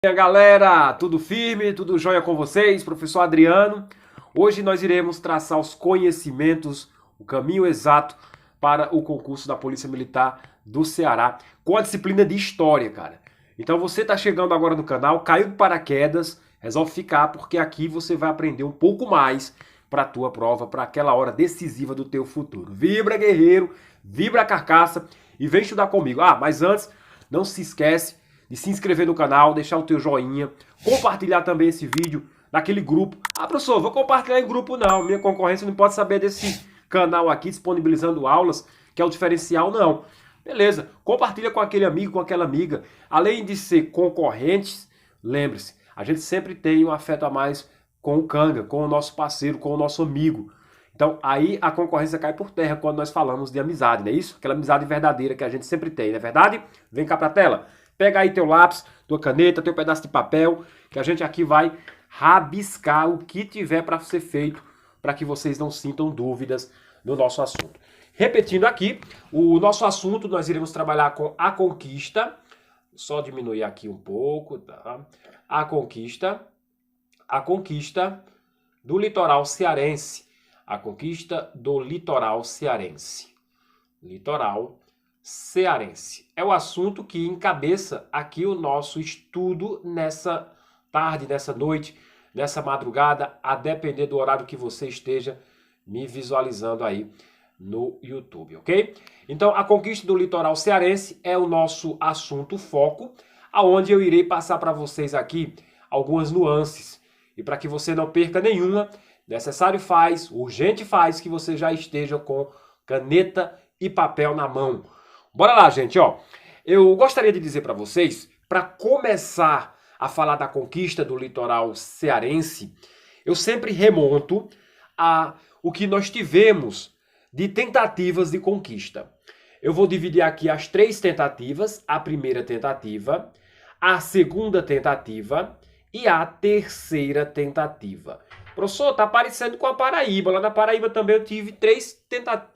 E aí, galera, tudo firme, tudo jóia com vocês? Professor Adriano. Hoje nós iremos traçar os conhecimentos, o caminho exato para o concurso da Polícia Militar do Ceará, com a disciplina de História, cara. Então você está chegando agora no canal, caiu de paraquedas, resolve ficar, porque aqui você vai aprender um pouco mais para a tua prova, para aquela hora decisiva do teu futuro. Vibra, guerreiro, vibra, carcaça e vem estudar comigo. Mas antes, não se esquece de se inscrever no canal, deixar o teu joinha, compartilhar também esse vídeo naquele grupo. Professor, vou compartilhar em grupo não, minha concorrência não pode saber desse canal aqui disponibilizando aulas, que é o diferencial, não. Beleza, compartilha com aquele amigo, com aquela amiga. Além de ser concorrentes, lembre-se, a gente sempre tem um afeto a mais com o Canga, com o nosso parceiro, com o nosso amigo. Então aí a concorrência cai por terra quando nós falamos de amizade, não é isso? Aquela amizade verdadeira que a gente sempre tem, não é verdade? Vem cá pra tela. Pega aí teu lápis, tua caneta, teu pedaço de papel, que a gente aqui vai rabiscar o que tiver para ser feito, para que vocês não sintam dúvidas no nosso assunto. Repetindo aqui, o nosso assunto nós iremos trabalhar com a conquista. Só diminuir aqui um pouco, tá? A conquista do litoral cearense. A conquista do litoral cearense. Litoral cearense. É o assunto que encabeça aqui o nosso estudo nessa tarde, nessa noite, nessa madrugada, a depender do horário que você esteja me visualizando aí no YouTube, ok? Então, a conquista do litoral cearense é o nosso assunto foco, aonde eu irei passar para vocês aqui algumas nuances. E para que você não perca nenhuma, necessário faz, urgente faz que você já esteja com caneta e papel na mão. Bora lá, gente, ó. Eu gostaria de dizer para vocês, para começar a falar da conquista do litoral cearense, eu sempre remonto a o que nós tivemos de tentativas de conquista. Eu vou dividir aqui as 3 tentativas, a primeira tentativa, a segunda tentativa e a terceira tentativa. Professor, tá parecendo com a Paraíba. Lá na Paraíba também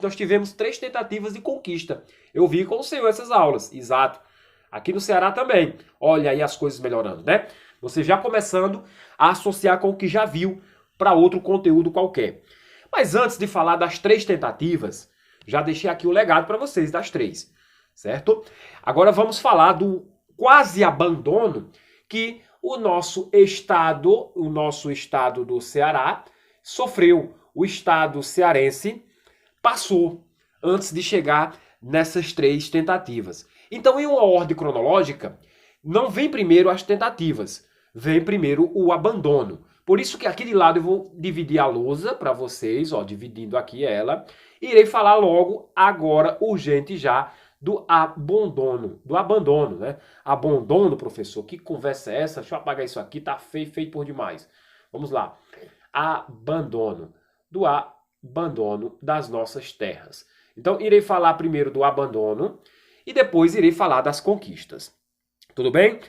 nós tivemos 3 tentativas de conquista. Eu vi com o senhor essas aulas, exato. Aqui no Ceará também. Olha aí as coisas melhorando, né? Você já começando a associar com o que já viu para outro conteúdo qualquer. Mas antes de falar das 3 tentativas, já deixei aqui o legado para vocês das 3, certo? Agora vamos falar do quase abandono que o nosso estado do Ceará sofreu. O estado cearense passou antes de chegar nessas 3 tentativas. Então, em uma ordem cronológica, não vem primeiro as tentativas, vem primeiro o abandono. Por isso que aqui de lado eu vou dividir a lousa para vocês, ó, dividindo aqui ela. Irei falar logo, agora, urgente já, do abandono, né? Abandono, professor, que conversa é essa? Deixa eu apagar isso aqui, tá feio, feio por demais. Vamos lá. Abandono das nossas terras. Então, irei falar primeiro do abandono e depois irei falar das conquistas. Tudo bem?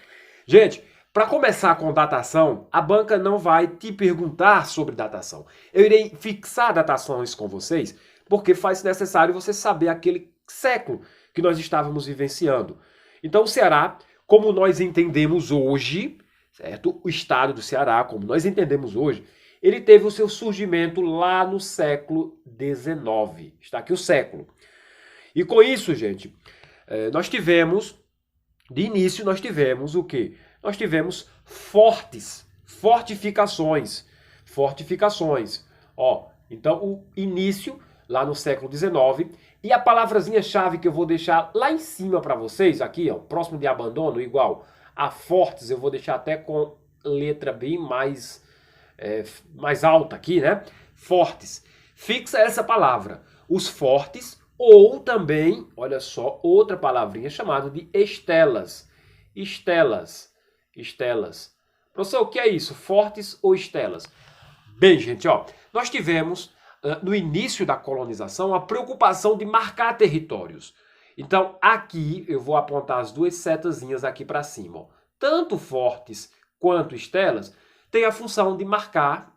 Gente, para começar com datação, a banca não vai te perguntar sobre datação. Eu irei fixar datações com vocês, porque faz necessário você saber aquele século que nós estávamos vivenciando. Então, o Ceará, como nós entendemos hoje, certo? O estado do Ceará, como nós entendemos hoje, ele teve o seu surgimento lá no século XIX. Está aqui o século. E com isso, gente, de início nós tivemos o quê? Nós tivemos fortificações. Ó, então o início lá no século XIX, e a palavrazinha-chave que eu vou deixar lá em cima para vocês, aqui, ó, próximo de abandono, igual a fortes, eu vou deixar até com letra bem mais alta aqui, né? Fortes. Fixa essa palavra. Os fortes, ou também, olha só, outra palavrinha chamada de estelas. Estelas. Professor, o que é isso? Fortes ou estelas? Bem, gente, ó, nós tivemos no início da colonização a preocupação de marcar territórios. Então, aqui eu vou apontar as 2 setazinhas aqui para cima. Ó. Tanto fortes quanto estelas têm a função de marcar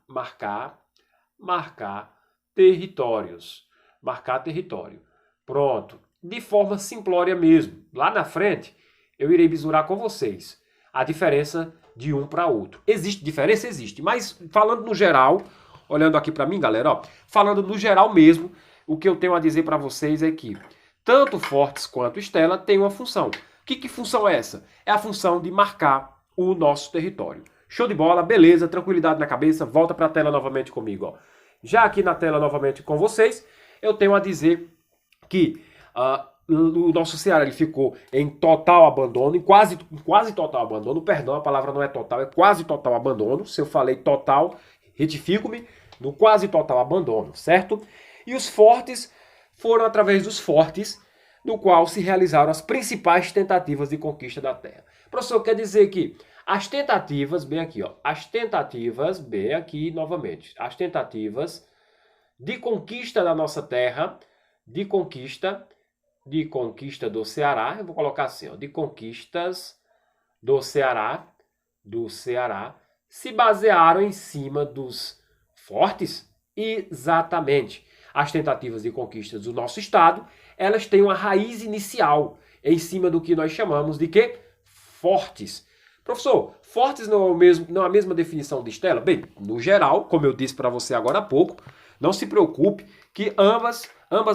territórios. Marcar território. Pronto. De forma simplória mesmo. Lá na frente, eu irei bisurar com vocês a diferença de um para outro. Existe diferença? Existe. Mas falando no geral, olhando aqui para mim, galera, ó, falando no geral mesmo, o que eu tenho a dizer para vocês é que tanto Fortes quanto Stella têm uma função. Que função é essa? É a função de marcar o nosso território. Show de bola, beleza, tranquilidade na cabeça, volta para a tela novamente comigo. Ó. Já aqui na tela novamente com vocês, eu tenho a dizer que o nosso Ceará ele ficou em total abandono, em quase total abandono, perdão, a palavra não é total, é quase total abandono. Se eu falei total, retifico-me, no quase total abandono, certo? E os fortes foram através dos fortes, no qual se realizaram as principais tentativas de conquista da terra. Professor, quer dizer que as tentativas, bem aqui, ó, as tentativas, bem aqui novamente, as tentativas de conquista da nossa terra, de conquista do Ceará, eu vou colocar assim, ó, de conquistas do Ceará, se basearam em cima dos fortes? Exatamente. As tentativas de conquista do nosso estado, elas têm uma raiz inicial em cima do que nós chamamos de quê? Fortes. Professor, fortes não é a mesma definição de Stella? Bem, no geral, como eu disse para você agora há pouco, não se preocupe que ambas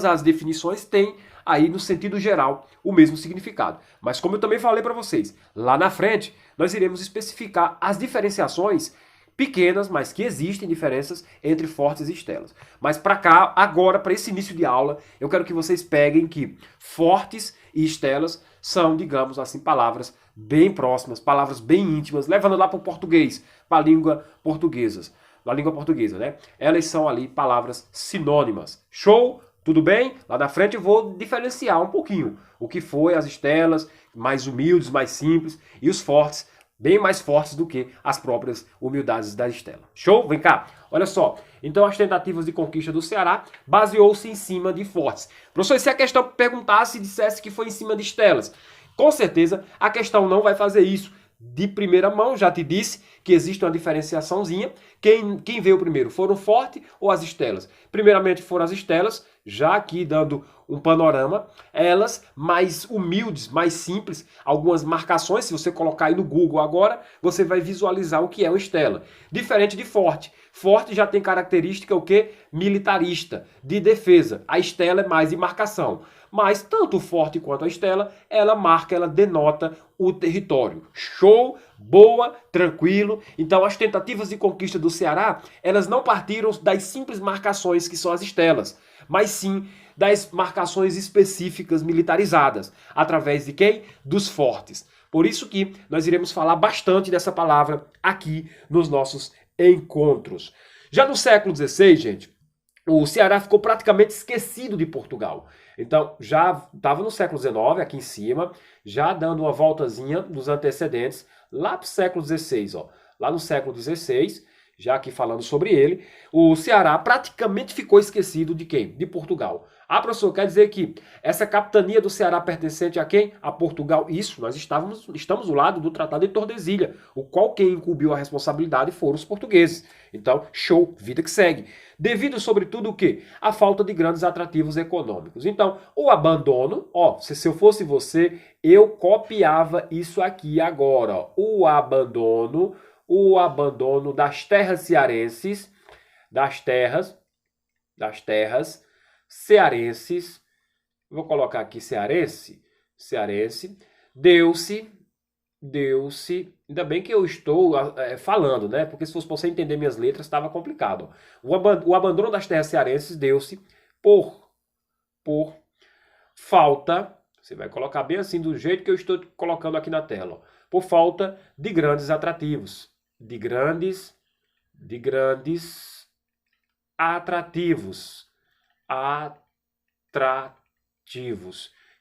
as definições têm aí no sentido geral o mesmo significado. Mas como eu também falei para vocês, lá na frente nós iremos especificar as diferenciações pequenas, mas que existem diferenças entre fortes e estelas. Mas para cá, agora, para esse início de aula, eu quero que vocês peguem que fortes e estelas são, digamos assim, palavras bem próximas, palavras bem íntimas, levando lá para o português, para a língua portuguesa. Na língua portuguesa, né? Elas são ali palavras sinônimas. Show? Tudo bem? Lá na frente eu vou diferenciar um pouquinho o que foi as estelas, mais humildes, mais simples, e os fortes, bem mais fortes do que as próprias humildades da Stella. Show? Vem cá. Olha só. Então, as tentativas de conquista do Ceará baseou-se em cima de fortes. Professor, se a questão perguntasse e dissesse que foi em cima de estelas, com certeza a questão não vai fazer isso. De primeira mão, já te disse que existe uma diferenciaçãozinha. Quem veio primeiro? Foram forte ou as estelas? Primeiramente foram as estelas, já aqui dando um panorama. Elas mais humildes, mais simples. Algumas marcações, se você colocar aí no Google agora, você vai visualizar o que é uma estela. Diferente de forte. Forte já tem característica o quê? Militarista, de defesa. A estela é mais de marcação. Mas tanto o forte quanto a estela, ela marca, ela denota o território. Show, boa, tranquilo. Então as tentativas de conquista do Ceará, elas não partiram das simples marcações que são as estelas, mas sim das marcações específicas militarizadas. Através de quem? Dos fortes. Por isso que nós iremos falar bastante dessa palavra aqui nos nossos encontros. Já no século XVI, gente, o Ceará ficou praticamente esquecido de Portugal. Então, já estava no século XIX, aqui em cima, já dando uma voltazinha nos antecedentes, lá para o século XVI. Ó. Lá no século XVI, já aqui falando sobre ele, o Ceará praticamente ficou esquecido de quem? De Portugal. Ah, professor, quer dizer que essa capitania do Ceará pertencente a quem? A Portugal. Isso, nós estamos do lado do Tratado de Tordesilhas, o qual quem incumbiu a responsabilidade foram os portugueses. Então, show, vida que segue. Devido, sobretudo, o quê? A falta de grandes atrativos econômicos. Então, o abandono, ó, se eu fosse você, eu copiava isso aqui agora, ó. O abandono das terras cearenses, das terras cearenses, vou colocar aqui cearense, deu-se, ainda bem que eu estou falando, né? Porque se fosse para você entender minhas letras, estava complicado. O abandono das terras cearenses deu-se por falta, você vai colocar bem assim, do jeito que eu estou colocando aqui na tela, ó, por falta de grandes atrativos, de grandes atrativos.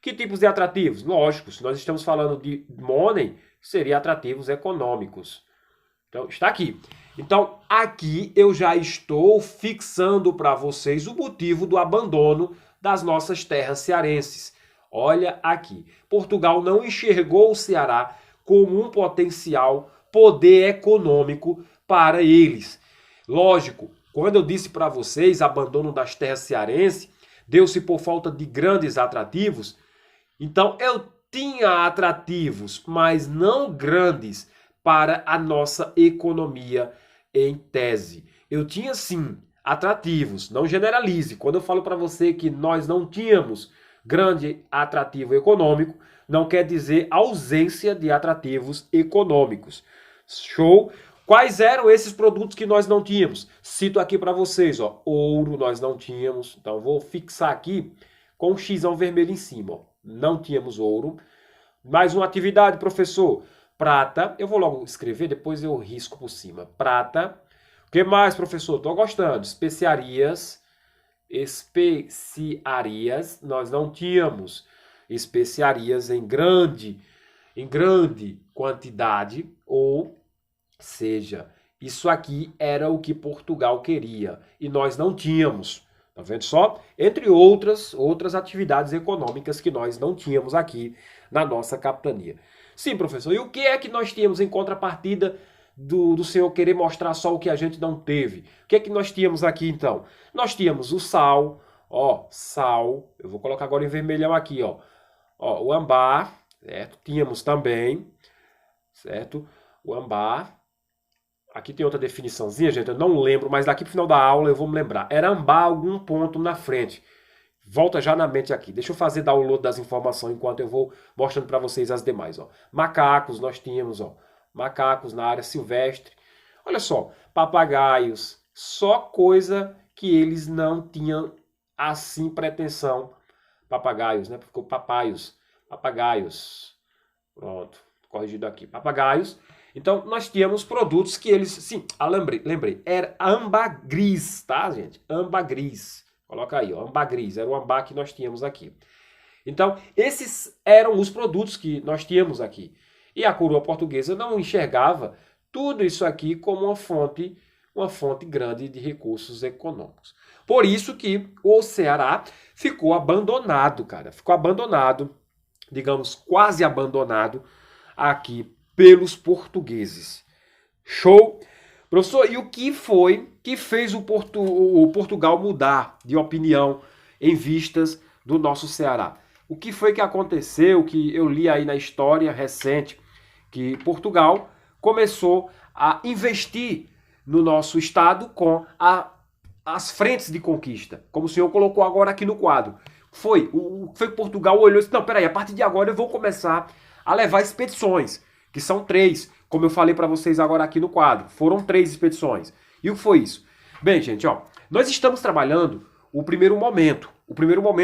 Que tipos de atrativos? Lógico, se nós estamos falando de money, seria atrativos econômicos. Então, está aqui. Então, aqui eu já estou fixando para vocês o motivo do abandono das nossas terras cearenses. Olha aqui. Portugal não enxergou o Ceará como um potencial poder econômico para eles. Lógico, quando eu disse para vocês abandono das terras cearenses, deu-se por falta de grandes atrativos. Então eu tinha atrativos, mas não grandes, para a nossa economia em tese. Eu tinha sim atrativos, não generalize. Quando eu falo para você que nós não tínhamos grande atrativo econômico, não quer dizer ausência de atrativos econômicos. Show? Quais eram esses produtos que nós não tínhamos? Cito aqui para vocês, ó, ouro nós não tínhamos, então vou fixar aqui com um xizão vermelho em cima, ó. Não tínhamos ouro. Mais uma atividade, professor. Prata, eu vou logo escrever, depois eu risco por cima. Prata. O que mais, professor? Estou gostando. Especiarias. Especiarias, nós não tínhamos especiarias em grande quantidade, ou seja, isso aqui era o que Portugal queria e nós não tínhamos. Tá vendo só? Entre outras atividades econômicas que nós não tínhamos aqui na nossa capitania. Sim, professor. E o que é que nós tínhamos em contrapartida do senhor querer mostrar só o que a gente não teve? O que é que nós tínhamos aqui, então? Nós tínhamos o sal, ó, sal. Eu vou colocar agora em vermelhão aqui, ó. Ó, o ambar, certo? Tínhamos também, certo? O ambar. Aqui tem outra definiçãozinha, gente, eu não lembro, mas daqui pro final da aula eu vou me lembrar. Era ambar algum ponto na frente. Volta já na mente aqui. Deixa eu fazer download das informações enquanto eu vou mostrando para vocês as demais, ó. Macacos, nós tínhamos, ó. Macacos na área silvestre. Olha só, papagaios. Só coisa que eles não tinham assim pretensão. Papagaios, né? Ficou papaios. Papagaios. Pronto, corrigido aqui. Papagaios. Então, nós tínhamos produtos que eles... Sim, lembrei. Era ambergris, tá, gente? Ambergris. Coloca aí, ó. Ambergris. Era o ambar que nós tínhamos aqui. Então, esses eram os produtos que nós tínhamos aqui. E a coroa portuguesa não enxergava tudo isso aqui como uma fonte grande de recursos econômicos. Por isso que o Ceará ficou abandonado, cara. Ficou abandonado, digamos, quase abandonado aqui pelos portugueses. Show? Professor, e o que foi que fez o Portugal mudar de opinião em vistas do nosso Ceará? O que foi que aconteceu, que eu li aí na história recente, que Portugal começou a investir no nosso estado com as frentes de conquista, como o senhor colocou agora aqui no quadro. Foi que Portugal olhou e disse, não, peraí, a partir de agora eu vou começar a levar expedições, que são 3, como eu falei para vocês agora aqui no quadro. Foram 3 expedições. E o que foi isso? Bem, gente, ó, nós estamos trabalhando o primeiro momento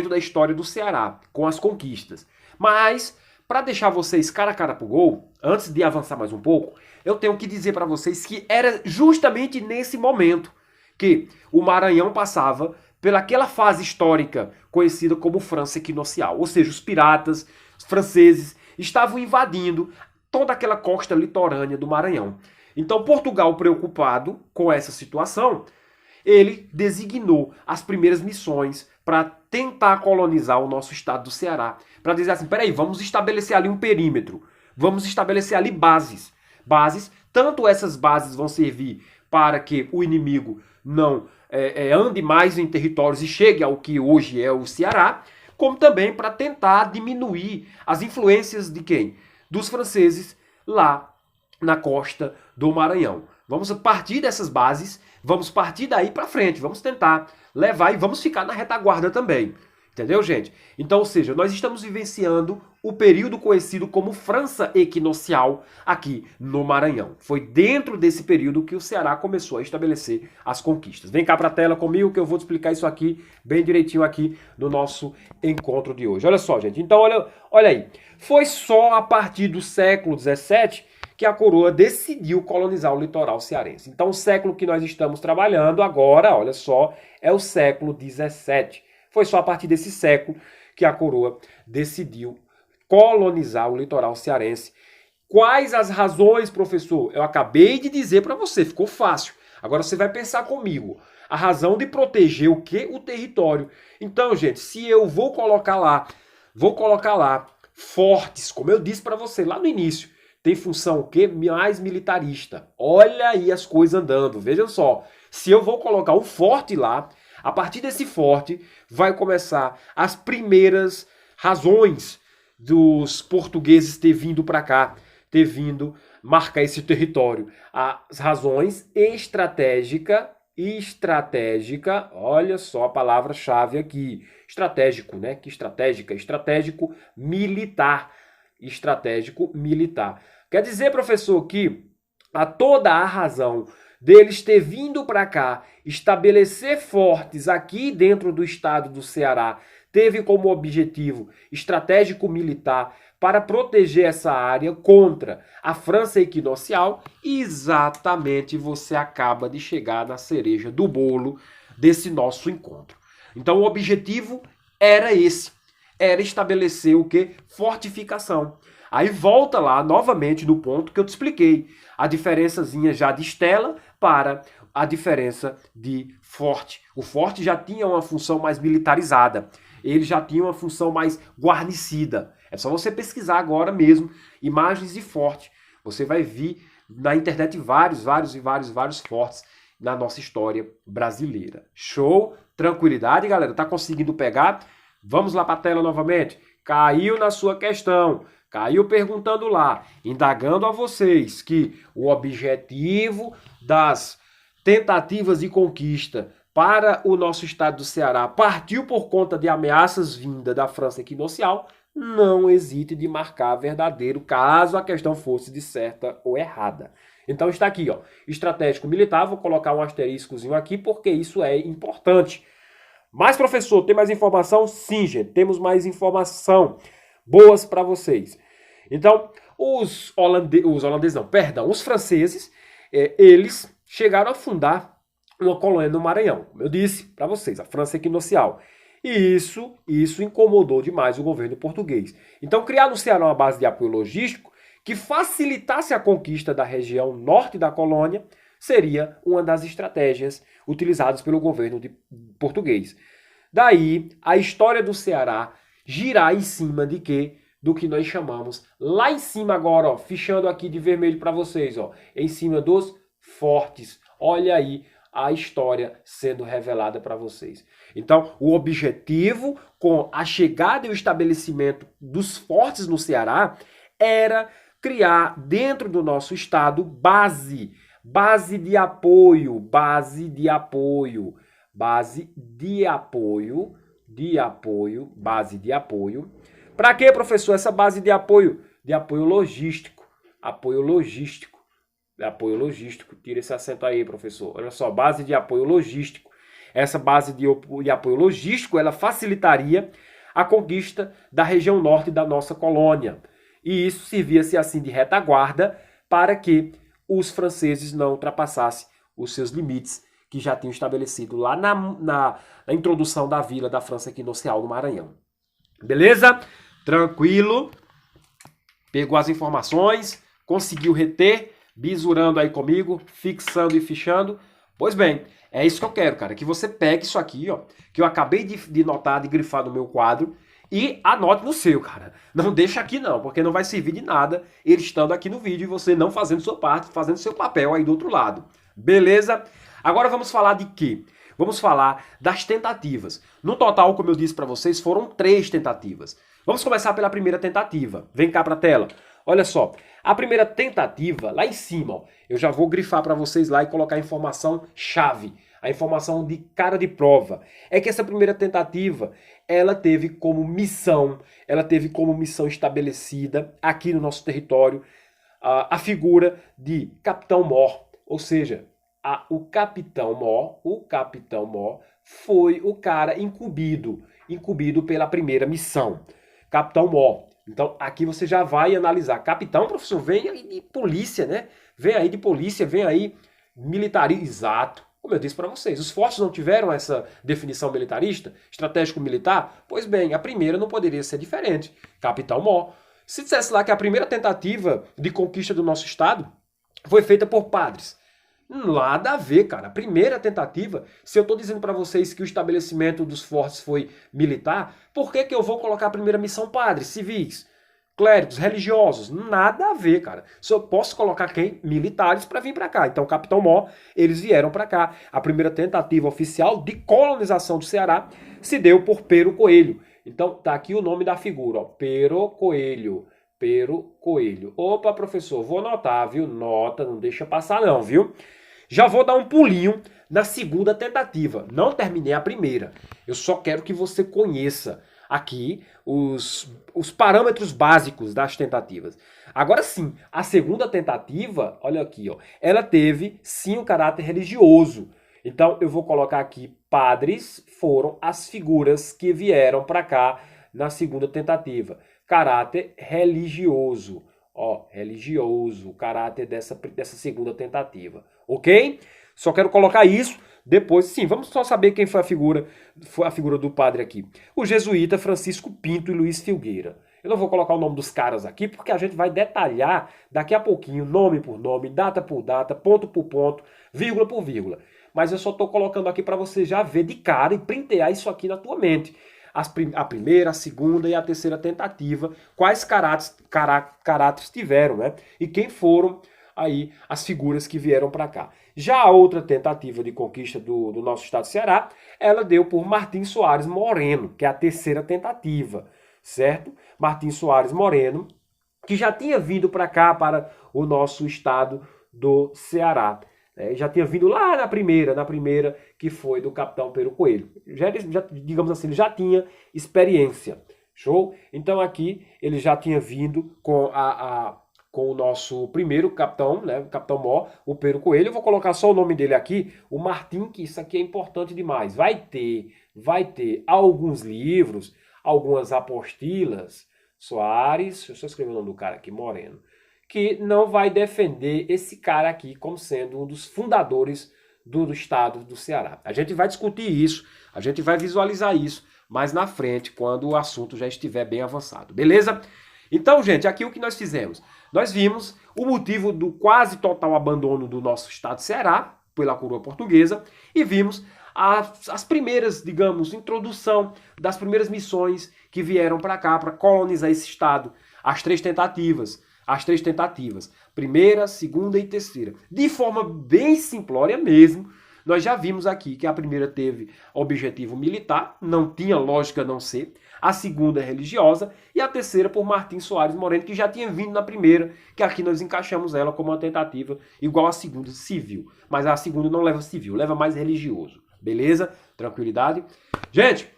da história do Ceará, com as conquistas. Mas, para deixar vocês cara a cara pro gol, antes de avançar mais um pouco, eu tenho que dizer para vocês que era justamente nesse momento que o Maranhão passava pelaquela fase histórica conhecida como França Equinocial. Ou seja, os piratas, os franceses, estavam invadindo toda aquela costa litorânea do Maranhão. Então, Portugal, preocupado com essa situação, ele designou as primeiras missões para tentar colonizar o nosso estado do Ceará. Para dizer assim, peraí, vamos estabelecer ali um perímetro, vamos estabelecer ali bases. Tanto essas bases vão servir para que o inimigo não ande mais em territórios e chegue ao que hoje é o Ceará, como também para tentar diminuir as influências de quem? Dos franceses lá na costa do Maranhão. Vamos partir dessas bases, vamos partir daí para frente, vamos tentar levar e vamos ficar na retaguarda também. Entendeu, gente? Então, ou seja, nós estamos vivenciando o período conhecido como França Equinocial aqui no Maranhão. Foi dentro desse período que o Ceará começou a estabelecer as conquistas. Vem cá para a tela comigo que eu vou te explicar isso aqui bem direitinho aqui no nosso encontro de hoje. Olha só, gente. Então, olha aí. Foi só a partir do século XVII que a coroa decidiu colonizar o litoral cearense. Então, o século que nós estamos trabalhando agora, olha só, é o século XVII. Foi só a partir desse século que a coroa decidiu colonizar o litoral cearense. Quais as razões, professor? Eu acabei de dizer para você, ficou fácil. Agora você vai pensar comigo. A razão de proteger o quê? O território. Então, gente, se eu vou colocar lá fortes, como eu disse para você lá no início, tem função o quê? Mais militarista. Olha aí as coisas andando, vejam só. Se eu vou colocar um forte lá, a partir desse forte vai começar as primeiras razões dos portugueses ter vindo para cá, ter vindo marcar esse território? As razões estratégicas, olha só a palavra-chave aqui, estratégico, né? Que estratégica? Estratégico militar. Estratégico militar. Quer dizer, professor, que há toda a razão deles ter vindo para cá, estabelecer fortes aqui dentro do estado do Ceará, teve como objetivo estratégico militar para proteger essa área contra a França equinocial. Exatamente, você acaba de chegar na cereja do bolo desse nosso encontro. Então o objetivo era esse, era estabelecer o quê? Fortificação. Aí volta lá novamente no ponto que eu te expliquei, a diferençazinha já de estela para a diferença de forte. O forte já tinha uma função mais militarizada, ele já tinha uma função mais guarnecida. É só você pesquisar agora mesmo imagens de forte. Você vai ver na internet vários fortes na nossa história brasileira. Show? Tranquilidade, galera? Tá conseguindo pegar? Vamos lá para a tela novamente. Caiu na sua questão. Caiu perguntando lá, indagando a vocês que o objetivo das tentativas de conquista para o nosso estado do Ceará partiu por conta de ameaças vindas da França equinocial. Não hesite de marcar verdadeiro, caso a questão fosse de certa ou errada. Então está aqui, ó, estratégico militar, vou colocar um asteriscozinho aqui porque isso é importante. Mas, professor, tem mais informação? Sim, gente, temos mais informação. Boas para vocês. Então, os franceses, eles chegaram a fundar uma colônia no Maranhão. Como eu disse para vocês, a França equinocial. E isso incomodou demais o governo português. Então, criar no Ceará uma base de apoio logístico que facilitasse a conquista da região norte da colônia seria uma das estratégias utilizadas pelo governo português. Daí, a história do Ceará girar em cima de quê? Do que nós chamamos lá em cima agora, ó, fichando aqui de vermelho para vocês, ó, em cima dos fortes. Olha aí a história sendo revelada para vocês. Então, o objetivo com a chegada e o estabelecimento dos fortes no Ceará era criar dentro do nosso estado base de apoio, base de apoio. Para que, professor, essa base de apoio? De apoio logístico. Apoio logístico. Tira esse acento aí, professor. Olha só, base de apoio logístico. Essa base de apoio logístico, ela facilitaria a conquista da região norte da nossa colônia. E isso servia-se assim de retaguarda para que os franceses não ultrapassassem os seus limites que já tinham estabelecido lá na introdução da vila da França equinocial no Maranhão. Beleza? Tranquilo? Pegou as informações? Conseguiu reter? Bisurando aí comigo? Fixando e fichando? Pois bem, é isso que eu quero, cara. Que você pegue isso aqui, ó, que eu acabei de notar, de grifar no meu quadro, e anote no seu, cara. Não deixa aqui não, porque não vai servir de nada ele estando aqui no vídeo e você não fazendo sua parte, fazendo seu papel aí do outro lado. Beleza? Agora vamos falar de quê? Vamos falar das tentativas. No total, como eu disse para vocês, foram 3 tentativas. Vamos começar pela primeira tentativa. Vem cá para a tela. Olha só, a primeira tentativa, lá em cima, ó, eu já vou grifar para vocês lá e colocar a informação chave, a informação de cara de prova. É que essa primeira tentativa, ela teve como missão estabelecida aqui no nosso território a figura de Capitão Mor, ou seja, o Capitão Mor foi o cara incumbido pela primeira missão. Capitão Mor. Então, aqui você já vai analisar. Capitão, professor, vem aí de polícia, né? Vem aí de polícia, vem aí militarismo. Exato. Como eu disse para vocês, os fortes não tiveram essa definição militarista, estratégico-militar? Pois bem, a primeira não poderia ser diferente. Capitão Mor. Se dissesse lá que a primeira tentativa de conquista do nosso estado foi feita por padres, nada a ver, cara. A primeira tentativa, se eu estou dizendo para vocês que o estabelecimento dos fortes foi militar, por que eu vou colocar a primeira missão padres, civis, clérigos, religiosos? Nada a ver, cara. Só posso colocar quem? Militares para vir para cá. Então, Capitão Mor, eles vieram para cá. A primeira tentativa oficial de colonização do Ceará se deu por Pero Coelho. Então, tá aqui o nome da figura, ó. Pero Coelho. Pero Coelho. Opa, professor, vou anotar, viu? Nota, não deixa passar não, viu? Já vou dar um pulinho na segunda tentativa. Não terminei a primeira. Eu só quero que você conheça aqui os parâmetros básicos das tentativas. Agora sim, a segunda tentativa, olha aqui, ó, ela teve sim um caráter religioso. Então eu vou colocar aqui, padres foram as figuras que vieram para cá na segunda tentativa. Caráter religioso, ó, religioso, o caráter dessa segunda tentativa, ok? Só quero colocar isso. Depois, sim, vamos só saber quem foi a figura do padre aqui. O jesuíta Francisco Pinto e Luiz Filgueira. Eu não vou colocar o nome dos caras aqui, porque a gente vai detalhar daqui a pouquinho, nome por nome, data por data, ponto por ponto, vírgula por vírgula. Mas eu só estou colocando aqui para você já ver de cara e printear isso aqui na tua mente. A primeira, a segunda e a terceira tentativa, quais caráteres tiveram, né? E quem foram aí as figuras que vieram para cá. Já a outra tentativa de conquista do nosso estado do Ceará, ela deu por Martim Soares Moreno, que é a terceira tentativa, certo? Martim Soares Moreno, que já tinha vindo para cá, para o nosso estado do Ceará. Já tinha vindo lá na primeira que foi do capitão Pero Coelho. Já, digamos assim, ele já tinha experiência. Show? Então aqui ele já tinha vindo com com o nosso primeiro capitão, né, o capitão Mó, o Pero Coelho. Eu vou colocar só o nome dele aqui, o Martim, que isso aqui é importante demais. Vai ter alguns livros, algumas apostilas, Soares, deixa eu só escrever o nome do cara aqui, Moreno, que não vai defender esse cara aqui como sendo um dos fundadores do estado do Ceará. A gente vai discutir isso, a gente vai visualizar isso mais na frente, quando o assunto já estiver bem avançado, beleza? Então, gente, aqui o que nós fizemos? Nós vimos o motivo do quase total abandono do nosso estado do Ceará pela coroa portuguesa e vimos as primeiras, digamos, introdução das primeiras missões que vieram para cá para colonizar esse estado, as três tentativas, primeira, segunda e terceira. De forma bem simplória mesmo, nós já vimos aqui que a primeira teve objetivo militar, não tinha lógica não ser, a segunda religiosa e a terceira por Martim Soares Moreno, que já tinha vindo na primeira, que aqui nós encaixamos ela como uma tentativa igual à segunda civil. Mas a segunda não leva civil, leva mais religioso. Beleza? Tranquilidade? Gente,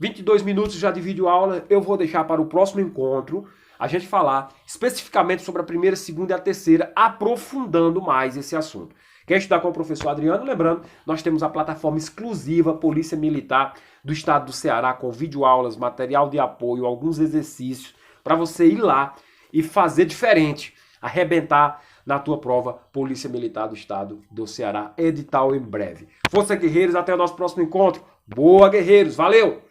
22 minutos já de vídeo aula, eu vou deixar para o próximo encontro a gente falar especificamente sobre a primeira, segunda e a terceira, aprofundando mais esse assunto. Quer estudar com o professor Adriano? Lembrando, nós temos a plataforma exclusiva Polícia Militar do Estado do Ceará, com videoaulas, material de apoio, alguns exercícios, para você ir lá e fazer diferente, arrebentar na tua prova Polícia Militar do Estado do Ceará, edital em breve. Força, guerreiros, até o nosso próximo encontro. Boa, guerreiros, valeu!